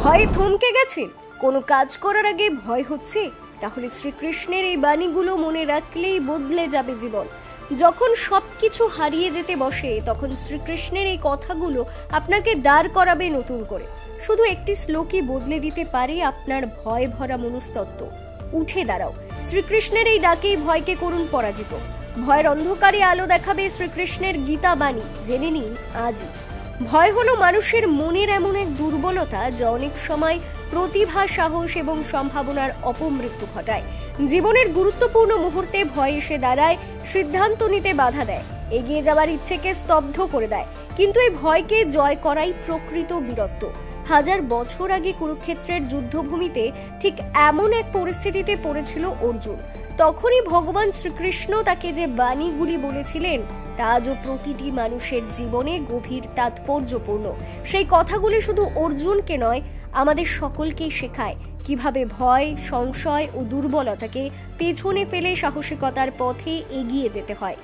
ভয়ে থমকে গেছেন? কোনো কাজ করার আগে ভয় হচ্ছে? তাহলে শ্রীকৃষ্ণের এই বাণীগুলো মনে রাখলেই বদলে যাবে জীবন। যখন সবকিছু হারিয়ে যেতে বসে, তখন শ্রীকৃষ্ণের এই কথাগুলো আপনাকে দাঁড় করাবে নতুন করে। শুধু একটি শ্লোকই বদলে দিতে পারে আপনার ভয় ভরা মনস্তত্ত্ব। উঠে দাঁড়াও, শ্রীকৃষ্ণের এই ডাকেই ভয়কে করুন পরাজিত। ভয়ের অন্ধকারে আলো দেখাবে শ্রীকৃষ্ণের গীতা বাণী, জেনে নিন আজই। ভয় হলো মানুষের মনের এমন এক দুর্বলতা যা অনেক সময় প্রতিভা, সাহস এবং সম্ভাবনার অপমৃত্যু ঘটায়। জীবনের গুরুত্বপূর্ণ মুহূর্তে ভয় এসে দাঁড়ায়, সিদ্ধান্ত নিতে বাধা দেয়, এগিয়ে যাওয়ার ইচ্ছেকে স্তব্ধ করে দেয়। কিন্তু এই ভয়কে জয় করাই প্রকৃত বীরত্ব। 1000 বছর আগে কুরুক্ষেত্রের যুদ্ধভূমিতে ঠিক এমন এক পরিস্থিতিতে পড়েছিল অর্জুন। তখনই ভগবান শ্রীকৃষ্ণ তাকে যে বাণীগুলি বলেছিলেন তা আজও প্রতিটি মানুষের জীবনে গভীর তাৎপর্যপূর্ণ। সেই কথাগুলি শুধু অর্জুনকে নয়, আমাদের সকলকেই শেখায় কিভাবে ভয়, সংশয় ও দুর্বলতাকে পেছনে ফেলে সাহসিকতার পথে এগিয়ে যেতে হয়।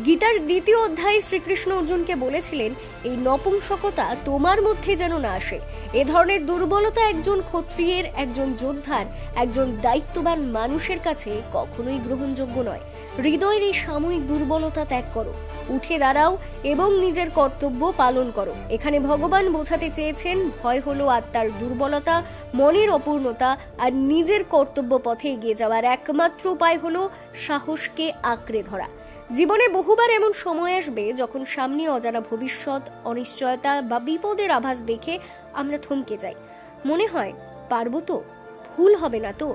গীতার 2য় অধ্যায়ে শ্রীকৃষ্ণ অর্জুনকে বলেছিলেন, এই নপুংসকতা তোমার মধ্যে যেন না আসে। এ ধরনের দুর্বলতা একজন ক্ষত্রিয়ের, একজন যোদ্ধার, একজন দায়িত্ববান মানুষের কাছে কখনোই গ্রহণযোগ্য নয়। হৃদয়ের এই সাময়িক দুর্বলতা ত্যাগ করো, উঠে দাঁড়াও এবং নিজের কর্তব্য পালন করো। এখানে ভগবান বোঝাতে চেয়েছেন, ভয় হলো আত্মার দুর্বলতা, মনের অপূর্ণতা, আর নিজের কর্তব্য পথে এগিয়ে যাওয়ার একমাত্র উপায় হলো সাহসকে আঁকড়ে ধরা। জীবনে বহুবার এমন সময় আসবে যখন সামনে অজানা ভবিষ্যৎ, অনিশ্চয়তা বা বিপদের আভাস দেখে আমরা থমকে যাই। মনে হয়, পারবো তো? ভুল হবে না তো?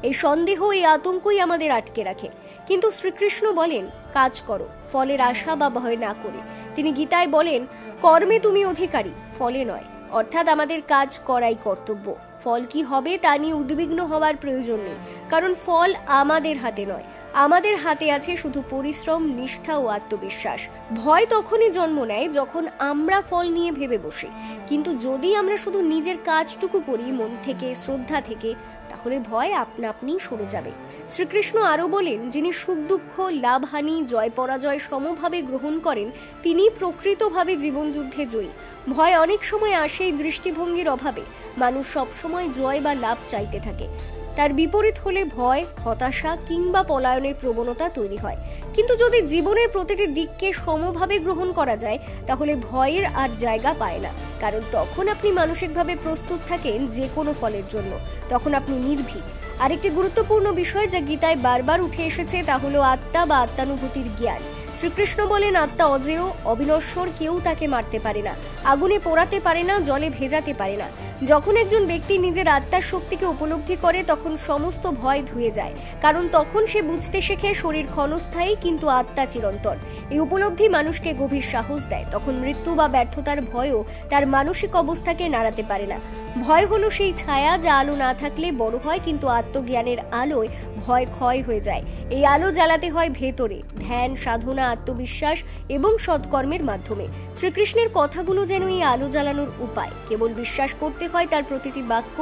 এই সন্দেহ, এই আতঙ্কই আমাদের আটকে রাখে। কিন্তু শ্রীকৃষ্ণ বলেন, কাজ করো, ফলের আশা বা ভয় না করে। তিনি গীতায় বলেন, কর্মে তুমি অধিকারী, ফলে নয়। অর্থাৎ আমাদের কাজ করাই কর্তব্য। ফল কি হবে তা নিয়ে উদ্বিগ্ন হওয়ার প্রয়োজন নেই, কারণ ফল আমাদের হাতে নয়। আমাদের হাতে আছে শুধু পরিশ্রম, নিষ্ঠা ও আত্মবিশ্বাস। ভয় তখনই জন্ম নেয় যখন আমরা ফল নিয়ে ভেবে বসি। কিন্তু যদি আমরা শুধু নিজের কাজটুকু করি মন থেকে, শ্রদ্ধা থেকে, তাহলে ভয় আপনা আপনি সরে যাবে। শ্রীকৃষ্ণ আরো বলেন, যিনি সুখ দুঃখ, লাভহানি, জয় পরাজয় সমভাবে গ্রহণ করেন, তিনি প্রকৃতভাবে জীবনযুদ্ধে জয়ী। ভয় অনেক সময় আসে এই দৃষ্টিভঙ্গির অভাবে। মানুষ সবসময় জয় বা লাভ চাইতে থাকে। তার বিপরীত হলে ভয়, হতাশা কিংবা পলায়নের প্রবণতা তৈরি হয়। কিন্তু যদি জীবনের প্রতিটি দিককে সমভাবে গ্রহণ করা যায়, তাহলে ভয়ের আর জায়গা পায় না। কারণ তখন আপনি মানসিকভাবে প্রস্তুত থাকেন যে কোনো ফলের জন্য। তখন আপনি নির্ভীক। আরেকটি গুরুত্বপূর্ণ বিষয় যা গীতায় বারবার উঠে এসেছে তা হলো আত্মা বা আত্মানুভূতির জ্ঞান। শ্রীকৃষ্ণ বলেন, আত্মা অজেয়, অবিনশ্বর, কেউ তাকে মারতে পারে না, আগুনে পোড়াতে পারে না, জলে ভেজাতে পারে না। যখন একজন ব্যক্তি নিজের আত্মার শক্তিকে উপলব্ধি করে, তখন সমস্ত ভয় ধুয়ে যায়। কারণ তখন সে বুঝতে শেখে শরীর ক্ষণস্থায়ী কিন্তু আত্মা চিরন্তন। এই উপলব্ধি মানুষকে গভীর সাহস দেয়। তখন মৃত্যু বা ব্যর্থতার ভয়ও তার মানসিক অবস্থাকে নাড়াতে পারে না। ভয় হলো সেই ছায়া যা আলো না থাকলে বড় হয়, কিন্তু আত্মজ্ঞানের আলোয় ভয় ক্ষয় হয়ে যায়। এই আলো জ্বালাতে হয় ভেতরে, ধ্যান, সাধনা, আত্মবিশ্বাস এবং সৎকর্মের মাধ্যমে। শ্রীকৃষ্ণের কথাগুলো যেন এই আলো জ্বালানোর উপায়। কেবল বিশ্বাস করতে হয় তার প্রতিটি বাক্য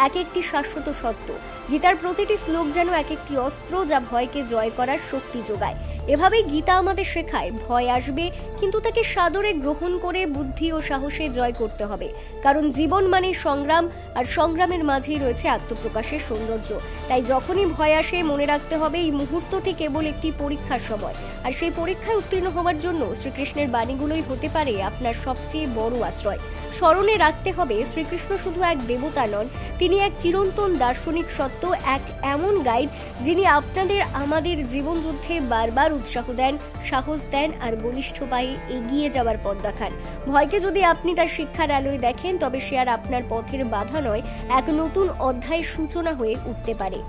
এক একটি শাশ্বত সত্য। গীতার প্রতিটি শ্লোক যেন এক একটি অস্ত্র যা ভয়কে জয় করার শক্তি যোগায়। এভাবেই গীতা আমাদের শেখায়, ভয় আসবে, কিন্তু তাকে সাদরে গ্রহণ করে বুদ্ধি ও সাহসে জয় করতে হবে। কারণ জীবন মানে সংগ্রাম, আর সংগ্রামের মাঝেই রয়েছে আত্মপ্রকাশের সৌন্দর্য। তাই যখনই ভয় আসে, মনে রাখতে হবে এই মুহূর্তটি কেবল একটি পরীক্ষার সময়। আর সেই পরীক্ষায় উত্তীর্ণ হওয়ার জন্য শ্রীকৃষ্ণের বাণীগুলোই হতে পারে আপনার সবচেয়ে বড় আশ্রয়। স্মরণে রাখতে হবে, শ্রীকৃষ্ণ শুধু এক দেবতা নন, তিনি এক চিরন্তন দার্শনিক সত্য, এক এমন গাইড যিনি আমাদের জীবনযুদ্ধে বারবার উৎসাহ দেন, সাহস দেন আর বলিষ্ঠ পায়ে এগিয়ে যাওয়ার পথ দেখান। ভয়কে যদি আপনি তার শিক্ষার আলোয় দেখেন, তবে সে আর আপনার পথের বাধা নয়, এক নতুন অধ্যায়ের সূচনা হয়ে উঠতে পারে।